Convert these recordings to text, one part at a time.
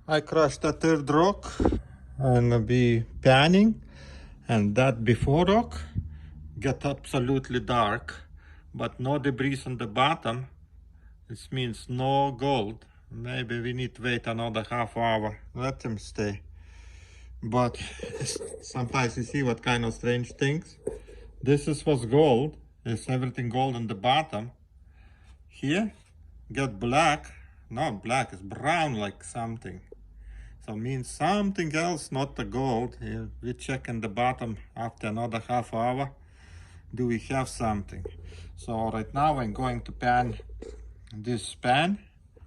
I crushed the third rock and be panning, and that before rock get absolutely dark, but no debris on the bottom. This means no gold. Maybe we need to wait another half hour. Let them stay. But sometimes you see what kind of strange things. This is what's gold. Is everything gold on the bottom. Here, get black. Not black, it's brown like something. So means something else, not the gold. We check in the bottom after another half hour. Do we have something? So right now I'm going to pan this pan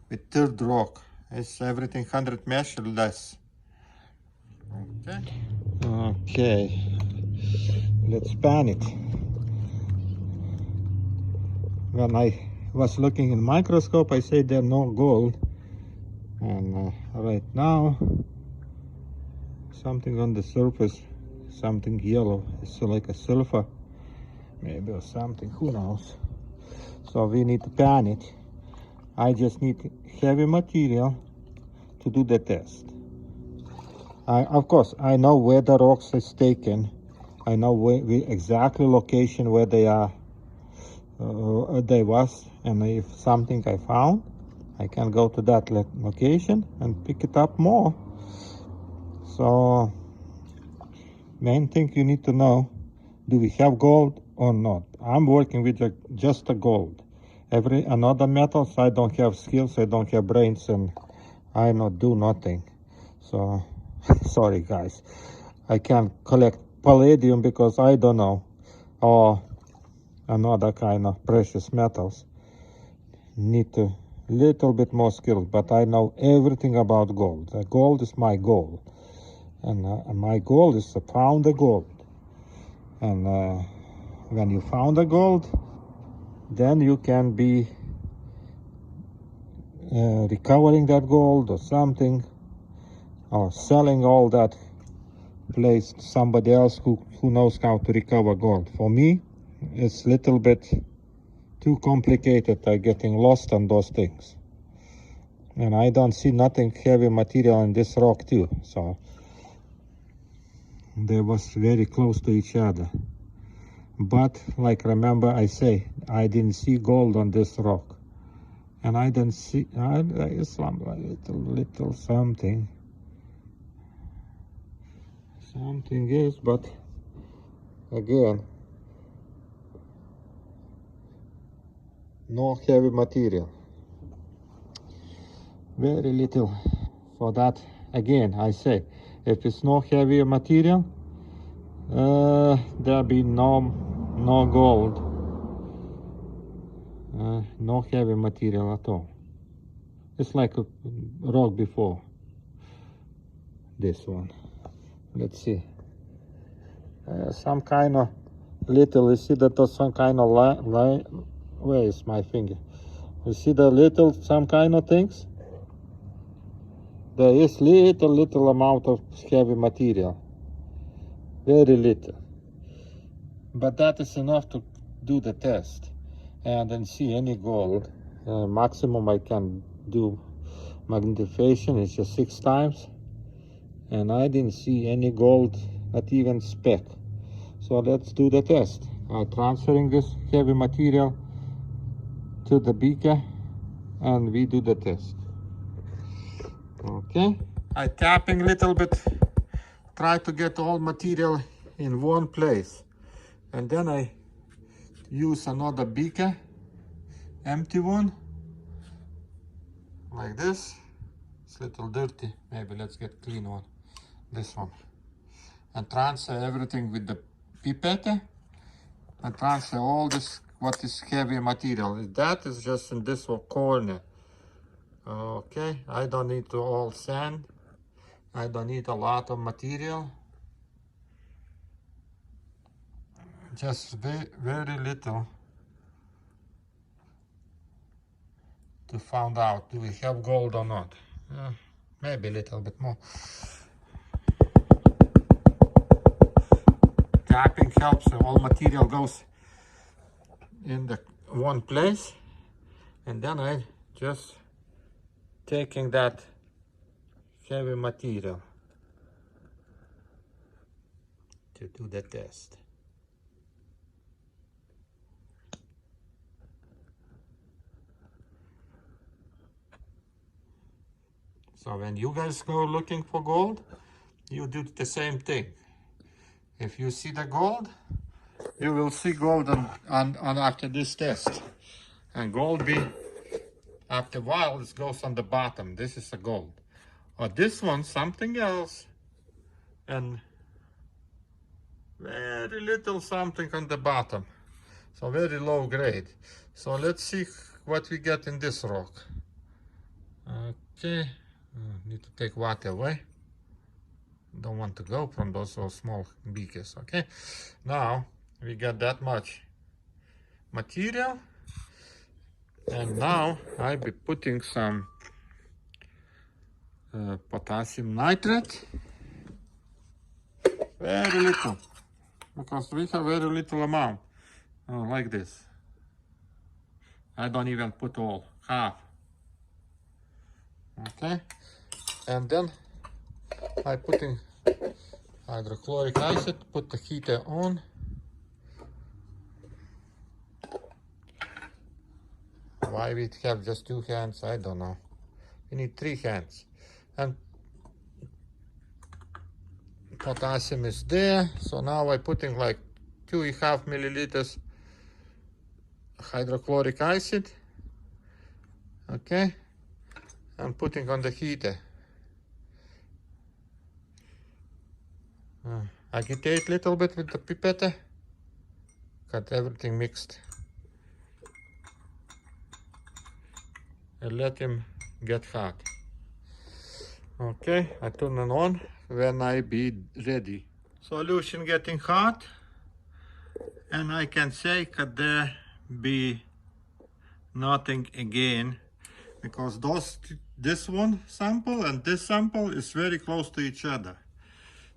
with third rock. It's everything 100 mesh or less. Okay. Okay. Let's pan it. When I was looking in microscope, I said there's no gold. And right now, something on the surface, something yellow. It's like a sulfur, maybe, or something. Who knows? So we need to pan it. I just need heavy material to do the test. Of course, I know where the rocks is taken. I know where exactly location where they are. They was, and if something I found, I can go to that location and pick it up more. So main thing you need to know, do we have gold or not? I'm working with just the gold. Another metals, I don't have skills, I don't have brains, and I not do nothing. So sorry guys, I can't collect palladium because I don't know, or another kind of precious metals. Need a little bit more skills, but I know everything about gold. The gold is my goal, and my goal is to find the gold. And when you found the gold, then you can be recovering that gold or something, or selling all that place to somebody else who knows how to recover gold. For me, it's a little bit too complicated. I'm getting lost on those things. And I don't see nothing heavy material in this rock too. So they was very close to each other. But like remember I say, I didn't see gold on this rock. And I didn't see, some little something. Something is, but again, no heavy material. Very little for that. Again, I say, if it's no heavy material, there'll be no gold, no heavy material at all. It's like a rock before this one. Let's see. Some kind of little, you see that there's some kind of where is my finger? You see the little, some kind of things? There is little amount of heavy material. Very little. But that is enough to do the test and then see any gold. Maximum I can do magnification is just 6 times. And I didn't see any gold, not even speck. So let's do the test. I'm transferring this heavy material to the beaker and we do the test. Okay, I tapping a little bit, try to get all material in one place. And then I use another beaker, empty one, like this. It's a little dirty, maybe let's get clean one, this one. And transfer everything with the pipette and transfer all this, what is heavy material. That is just in this corner. Okay, I don't need to all sand. I don't need a lot of material. Just very little to find out do we have gold or not. Maybe a little bit more. Tapping helps, all material goes in the one place, and then I just taking that heavy material to do the test. So when you guys go looking for gold, you do the same thing. If you see the gold, you will see gold on after this test. And gold be, after a while, it goes on the bottom. This is a gold. Or this one, something else. And very little something on the bottom. So very low grade. So let's see what we get in this rock. Okay, need to take water away. Don't want to go from those so small beakers. Okay, now we got that much material, and now I'll be putting some potassium nitrate. Very little, because we have very little amount. Like this. I don't even put all, half. Okay, and then I put in hydrochloric acid, put the heater on. Why we have just 2 hands, I don't know. We need 3 hands. And potassium is there, so now I'm putting like 2.5 milliliters hydrochloric acid. Okay, I'm putting on the heater. Agitate a little bit with the pipette. Got everything mixed. And let him get hot. Okay, I turn it on when I be ready. Solution getting hot. And I can say could there be nothing again, because this one sample and this sample is very close to each other.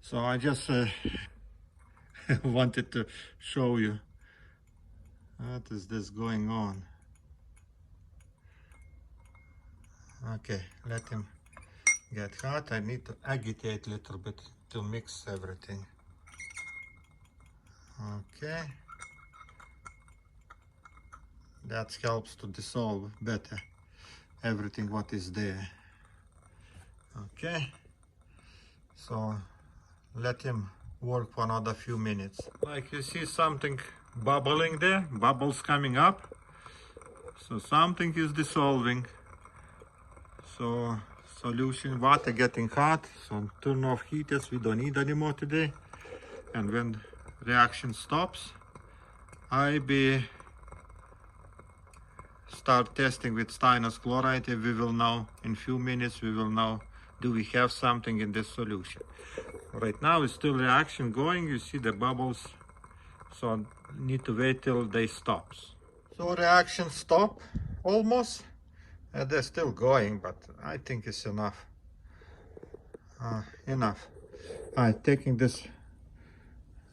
So I just wanted to show you what is this going on. Okay, let him get hot. I need to agitate a little bit to mix everything. Okay, that helps to dissolve better everything what is there. Okay, so let him work for another few minutes. Like you see something bubbling there, bubbles coming up. So something is dissolving. So solution water getting hot. So turn off heaters, we don't need anymore today. And when reaction stops, I be start testing with stannous chloride. We will know in few minutes, we will know do we have something in this solution. Right now it's still reaction going, you see the bubbles, so need to wait till they stops. So reaction stop almost, and they're still going, but I think it's enough. Enough. I'm taking this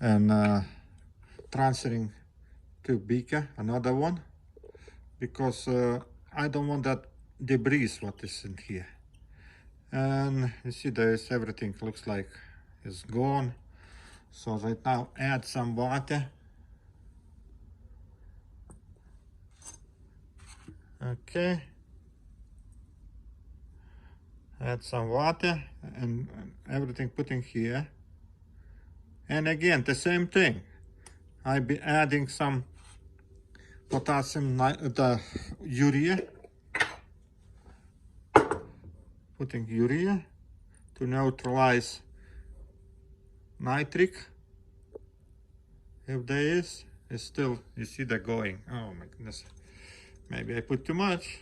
and transferring to beaker, another one, because I don't want that debris what is in here. And you see there's everything looks like is gone. So right now add some water. Okay, add some water and everything put in here. And again the same thing, I'll be adding some potassium, the urea, putting urea to neutralize nitric. If there is, it's still, you see that going. Oh my goodness, maybe I put too much.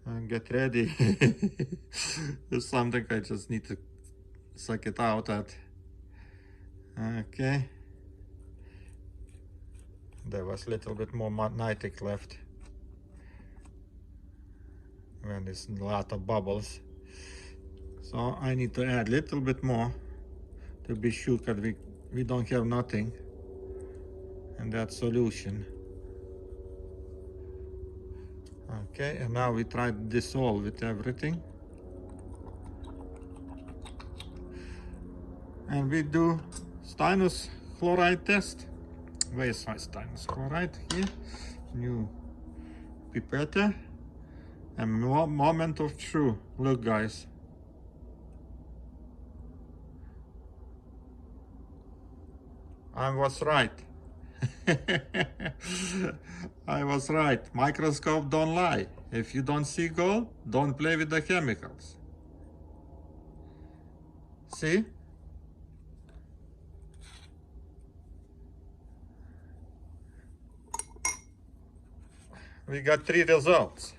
And get ready. There's something I just need to suck it out at. Okay, there was a little bit more nitric left when there's a lot of bubbles, so I need to add a little bit more to be sure that we don't have nothing in that solution. Okay, and now we try to dissolve with everything. and we do stannous chloride test. Where's my stannous chloride? Here, new pipette, and moment of truth. Look, guys. I was right. I was right. Microscope don't lie. If you don't see gold, don't play with the chemicals. See? We got 3 results.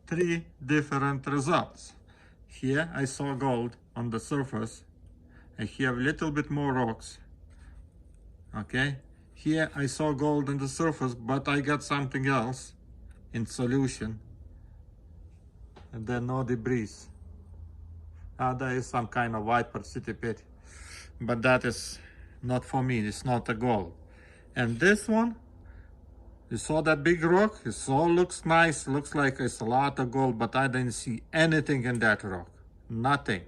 3 different results. Here I saw gold on the surface. I have a little bit more rocks. Okay? Here I saw gold on the surface, but I got something else in solution. And then no debris. There is some kind of white precipitate, but that is not for me. It's not a gold. And this one, you saw that big rock? It all looks nice, looks like it's a lot of gold, but I didn't see anything in that rock. Nothing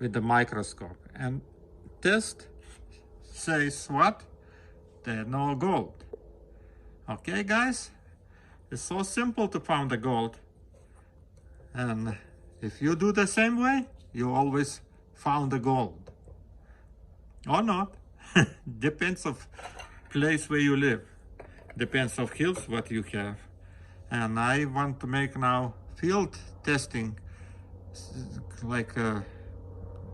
with the microscope. And test says what? There's no gold. Okay, guys? It's so simple to find the gold. And if you do the same way, you always found the gold. Or not. Depends of place where you live. Depends of hills what you have. And I want to make now field testing, like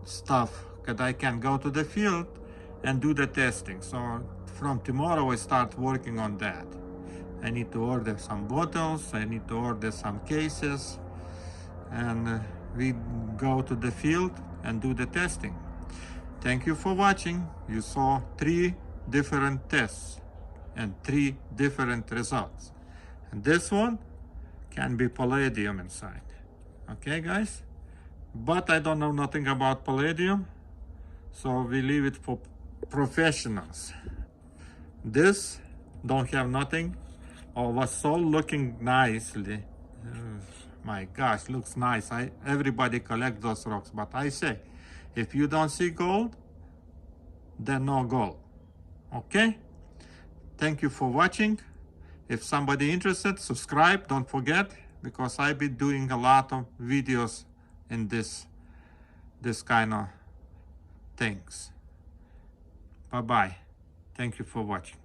stuff that I can go to the field and do the testing. So from tomorrow I start working on that. I need to order some bottles, I need to order some cases, and we go to the field and do the testing. Thank you for watching. You saw 3 different tests and 3 different results. And this one can be palladium inside. Okay, guys? But I don't know nothing about palladium, so we leave it for professionals. This don't have nothing, or was so looking nicely. My gosh, looks nice. Everybody collects those rocks, but I say, if you don't see gold, then no gold. Okay? Thank you for watching. If somebody interested, subscribe, don't forget, because I've been doing a lot of videos in this kind of things. Bye-bye. Thank you for watching.